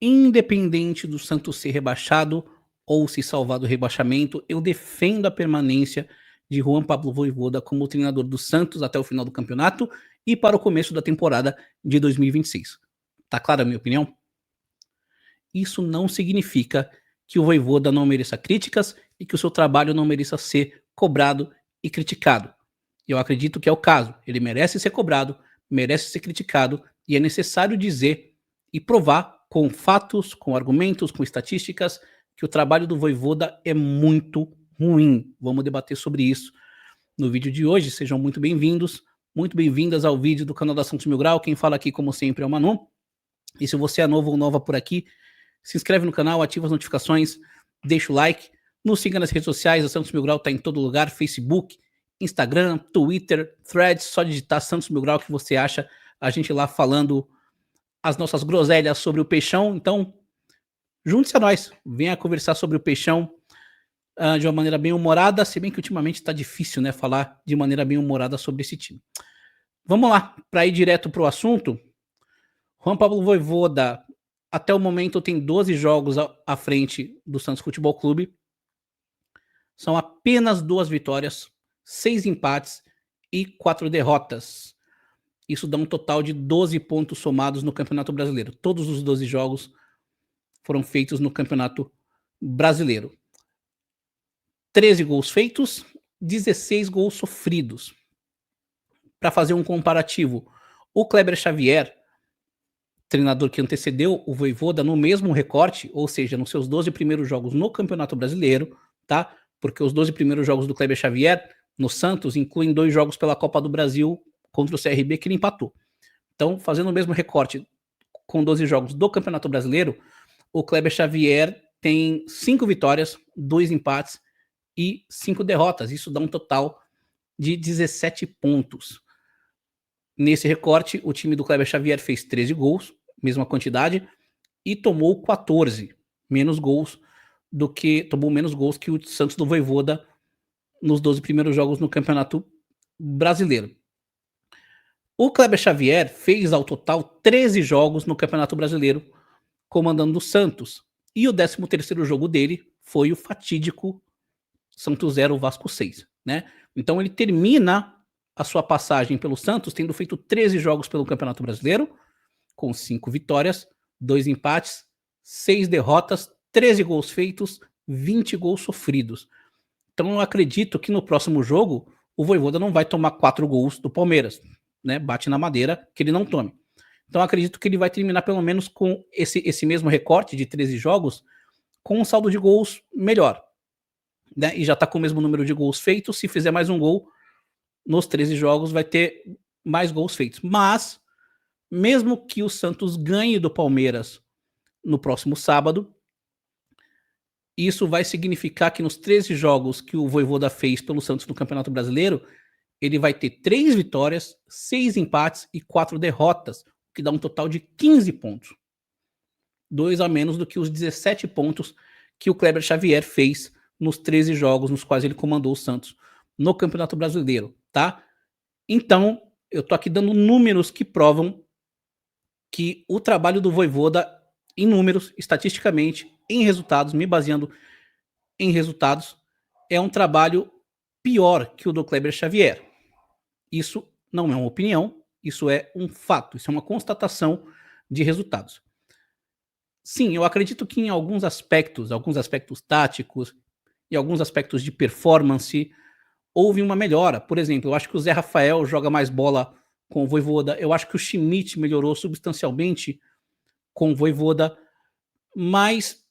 Independente do Santos ser rebaixado ou se salvar do rebaixamento, eu defendo a permanência de Juan Pablo Vojvoda como treinador do Santos até o final do campeonato e para o começo da temporada de 2026. Tá clara a minha opinião? Isso não significa que o Vojvoda não mereça críticas e que o seu trabalho não mereça ser cobrado e criticado. Eu acredito que é o caso. Ele merece ser cobrado, merece ser criticado e é necessário dizer e provar com fatos, com argumentos, com estatísticas que o trabalho do Vojvoda é muito ruim. Vamos debater sobre isso no vídeo de hoje. Sejam muito bem-vindos, muito bem-vindas ao vídeo do canal da Santos Mil Grau. Quem fala aqui, como sempre, é o Manu. E se você é novo ou nova por aqui, se inscreve no canal, ativa as notificações, deixa o like, nos siga nas redes sociais, a Santos Mil Grau está em todo lugar, Facebook, Instagram, Twitter, Threads, só digitar Santos Mil Grau que você acha a gente lá falando as nossas groselhas sobre o Peixão. Então, junte-se a nós, venha conversar sobre o Peixão de uma maneira bem humorada, se bem que ultimamente está difícil, né, falar de maneira bem humorada sobre esse time. Vamos lá, para ir direto para o assunto, Juan Pablo Vojvoda, até o momento, tem 12 jogos à frente do Santos Futebol Clube. São apenas 2 vitórias, 6 empates e 4 derrotas. Isso dá um total de 12 pontos somados no Campeonato Brasileiro. Todos os 12 jogos foram feitos no Campeonato Brasileiro. 13 gols feitos, 16 gols sofridos. Para fazer um comparativo, o Kleber Xavier, treinador que antecedeu o Vojvoda no mesmo recorte, ou seja, nos seus 12 primeiros jogos no Campeonato Brasileiro, tá? Porque os 12 primeiros jogos do Kleber Xavier no Santos incluem 2 jogos pela Copa do Brasil contra o CRB que ele empatou. Então, fazendo o mesmo recorte com 12 jogos do Campeonato Brasileiro, o Kleber Xavier tem 5 vitórias, 2 empates e 5 derrotas. Isso dá um total de 17 pontos. Nesse recorte, o time do Kleber Xavier fez 13 gols, mesma quantidade, e tomou 14, menos gols tomou menos gols que o Santos do Vojvoda nos 12 primeiros jogos no Campeonato Brasileiro. O Kleber Xavier fez ao total 13 jogos no Campeonato Brasileiro comandando o Santos, e o 13º jogo dele foi o fatídico Santos 0, Vasco 6, né? Então ele termina a sua passagem pelo Santos tendo feito 13 jogos pelo Campeonato Brasileiro, com 5 vitórias, 2 empates, 6 derrotas, 13 gols feitos, 20 gols sofridos. Então eu acredito que no próximo jogo o Vojvoda não vai tomar 4 gols do Palmeiras, né? Bate na madeira que ele não tome. Então eu acredito que ele vai terminar pelo menos com esse mesmo recorte de 13 jogos, com um saldo de gols melhor, né? E já está com o mesmo número de gols feitos. Se fizer mais um gol nos 13 jogos, vai ter mais gols feitos. Mas, mesmo que o Santos ganhe do Palmeiras no próximo sábado, isso vai significar que nos 13 jogos que o Vojvoda fez pelo Santos no Campeonato Brasileiro, ele vai ter 3 vitórias, 6 empates e 4 derrotas, o que dá um total de 15 pontos. 2 a menos do que os 17 pontos que o Kleber Xavier fez nos 13 jogos nos quais ele comandou o Santos no Campeonato Brasileiro, tá? Então, eu tô aqui dando números que provam que o trabalho do Vojvoda, em números, estatisticamente, em resultados, me baseando em resultados, é um trabalho pior que o do Kleber Xavier. Isso não é uma opinião, isso é um fato, isso é uma constatação de resultados. Sim, eu acredito que em alguns aspectos táticos e alguns aspectos de performance, houve uma melhora. Por exemplo, eu acho que o Zé Rafael joga mais bola com o Vojvoda, eu acho que o Schmidt melhorou substancialmente com o Vojvoda, mas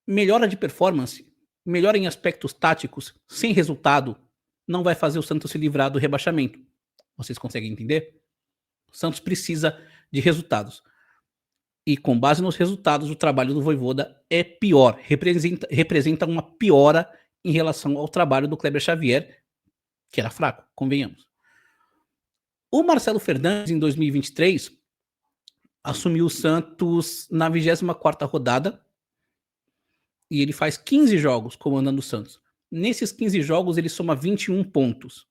melhora de performance, melhora em aspectos táticos, sem resultado, não vai fazer o Santos se livrar do rebaixamento. Vocês conseguem entender? O Santos precisa de resultados. E com base nos resultados, o trabalho do Vojvoda é pior, representa uma piora em relação ao trabalho do Kleber Xavier, que era fraco, convenhamos. O Marcelo Fernandes, em 2023, assumiu o Santos na 24ª rodada e ele faz 15 jogos comandando o Santos. Nesses 15 jogos, ele soma 21 pontos.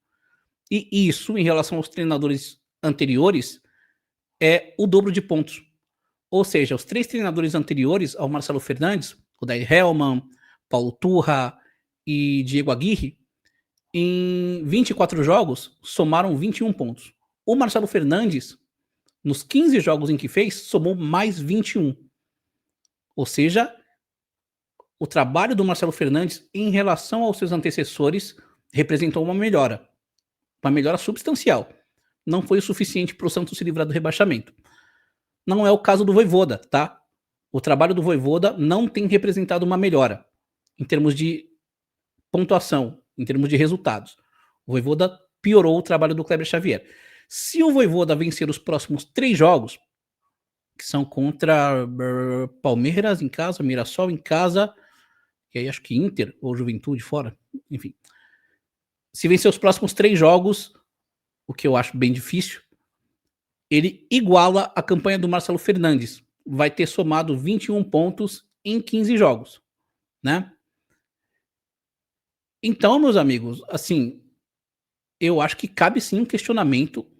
E isso, em relação aos treinadores anteriores, é o dobro de pontos. Ou seja, os 3 treinadores anteriores ao Marcelo Fernandes, o Odair Hellmann, Paulo Turra e Diego Aguirre, em 24 jogos, somaram 21 pontos. O Marcelo Fernandes, nos 15 jogos em que fez, somou mais 21. Ou seja, o trabalho do Marcelo Fernandes em relação aos seus antecessores representou uma melhora substancial. Não foi o suficiente para o Santos se livrar do rebaixamento. Não é o caso do Vojvoda, tá? O trabalho do Vojvoda não tem representado uma melhora em termos de pontuação, em termos de resultados. O Vojvoda piorou o trabalho do Kleber Xavier. Se o Vojvoda vencer os próximos 3 jogos, que são contra Palmeiras em casa, Mirassol em casa, e aí acho que Inter ou Juventude fora, enfim. Se vencer os próximos 3 jogos, o que eu acho bem difícil, ele iguala a campanha do Marcelo Fernandes. Vai ter somado 21 pontos em 15 jogos, né? Então, meus amigos, assim, eu acho que cabe sim um questionamento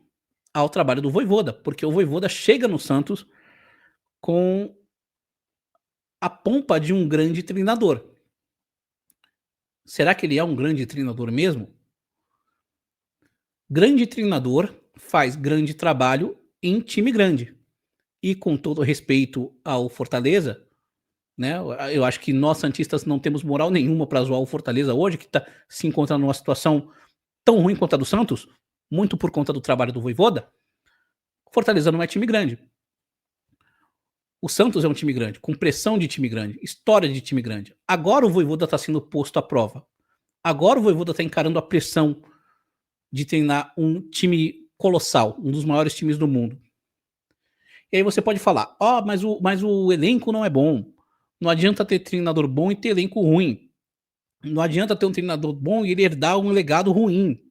ao trabalho do Vojvoda, porque o Vojvoda chega no Santos com a pompa de um grande treinador. Será que ele é um grande treinador mesmo? Grande treinador faz grande trabalho em time grande. E com todo respeito ao Fortaleza, né? Eu acho que nós santistas não temos moral nenhuma para zoar o Fortaleza hoje, que está se encontrando numa situação tão ruim quanto a do Santos, muito por conta do trabalho do Vojvoda. Fortaleza não é time grande. O Santos é um time grande, com pressão de time grande, história de time grande. Agora o Vojvoda está sendo posto à prova. Agora o Vojvoda está encarando a pressão de treinar um time colossal, um dos maiores times do mundo. E aí você pode falar, mas o elenco não é bom. Não adianta ter treinador bom e ter elenco ruim. Não adianta ter um treinador bom e ele herdar um legado ruim.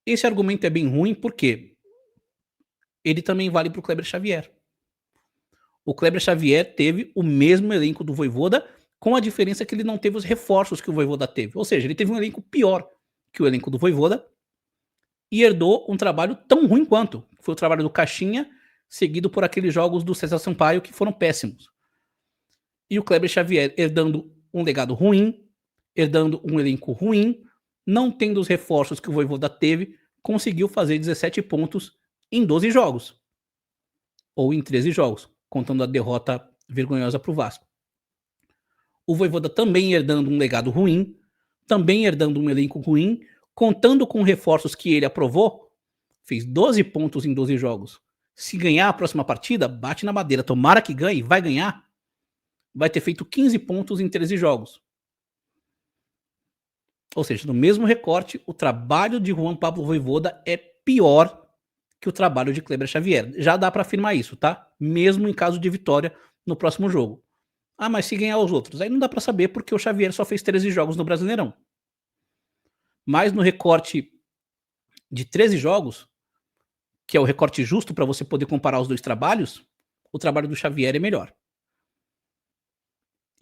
Esse argumento é bem ruim porque ele também vale para o Kleber Xavier. O Kleber Xavier teve o mesmo elenco do Vojvoda, com a diferença que ele não teve os reforços que o Vojvoda teve. Ou seja, ele teve um elenco pior que o elenco do Vojvoda e herdou um trabalho tão ruim quanto. Foi o trabalho do Caixinha, seguido por aqueles jogos do César Sampaio que foram péssimos. E o Kleber Xavier herdando um legado ruim, herdando um elenco ruim, não tendo os reforços que o Vojvoda teve, conseguiu fazer 17 pontos em 12 jogos. Ou em 13 jogos, contando a derrota vergonhosa para o Vasco. O Vojvoda também herdando um legado ruim, também herdando um elenco ruim, contando com reforços que ele aprovou, fez 12 pontos em 12 jogos. Se ganhar a próxima partida, bate na madeira, tomara que ganhe, vai ganhar, vai ter feito 15 pontos em 13 jogos. Ou seja, no mesmo recorte, o trabalho de Juan Pablo Vojvoda é pior que o trabalho de Kleber Xavier. Já dá para afirmar isso, tá? Mesmo em caso de vitória no próximo jogo. Ah, mas se ganhar os outros? Aí não dá para saber porque o Xavier só fez 13 jogos no Brasileirão. Mas no recorte de 13 jogos, que é o recorte justo para você poder comparar os dois trabalhos, o trabalho do Xavier é melhor.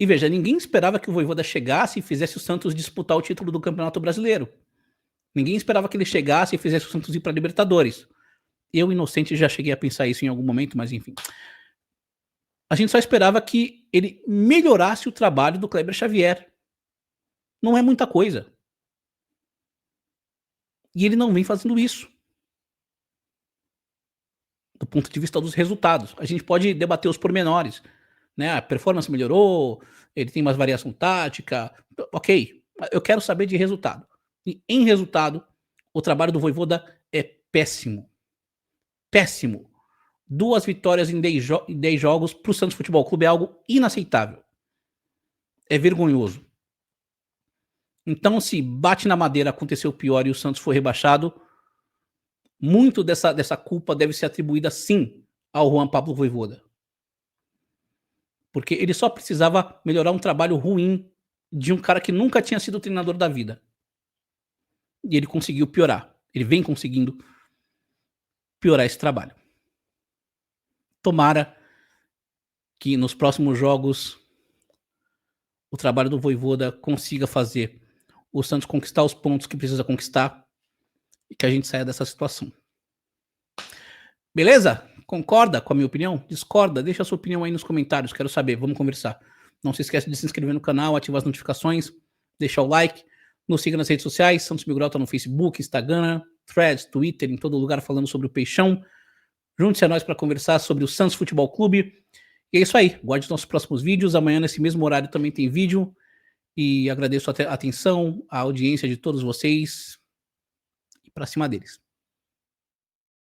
E veja, ninguém esperava que o Vojvoda chegasse e fizesse o Santos disputar o título do Campeonato Brasileiro. Ninguém esperava que ele chegasse e fizesse o Santos ir para a Libertadores. Eu, inocente, já cheguei a pensar isso em algum momento, mas enfim. A gente só esperava que ele melhorasse o trabalho do Kleber Xavier. Não é muita coisa. E ele não vem fazendo isso. Do ponto de vista dos resultados. A gente pode debater os pormenores. Né? A performance melhorou, ele tem mais variação tática. Ok, eu quero saber de resultado. E em resultado, o trabalho do Vojvoda é péssimo. Péssimo. 2 vitórias em 10 jogos para o Santos Futebol Clube é algo inaceitável. É vergonhoso. Então, se bate na madeira, aconteceu pior e o Santos foi rebaixado, muito dessa culpa deve ser atribuída, sim, ao Juan Pablo Vojvoda. Porque ele só precisava melhorar um trabalho ruim de um cara que nunca tinha sido treinador da vida. E ele conseguiu piorar. Ele vem conseguindo piorar esse trabalho. Tomara que nos próximos jogos o trabalho do Vojvoda consiga fazer o Santos conquistar os pontos que precisa conquistar e que a gente saia dessa situação. Beleza? Concorda com a minha opinião? Discorda? Deixa a sua opinião aí nos comentários, quero saber, vamos conversar. Não se esqueça de se inscrever no canal, ativar as notificações, deixar o like, nos siga nas redes sociais, Santos Mil Grau tá no Facebook, Instagram, Threads, Twitter, em todo lugar falando sobre o Peixão. Junte-se a nós para conversar sobre o Santos Futebol Clube. E é isso aí, guarde os nossos próximos vídeos, amanhã nesse mesmo horário também tem vídeo. E agradeço a atenção, a audiência de todos vocês. E para cima deles.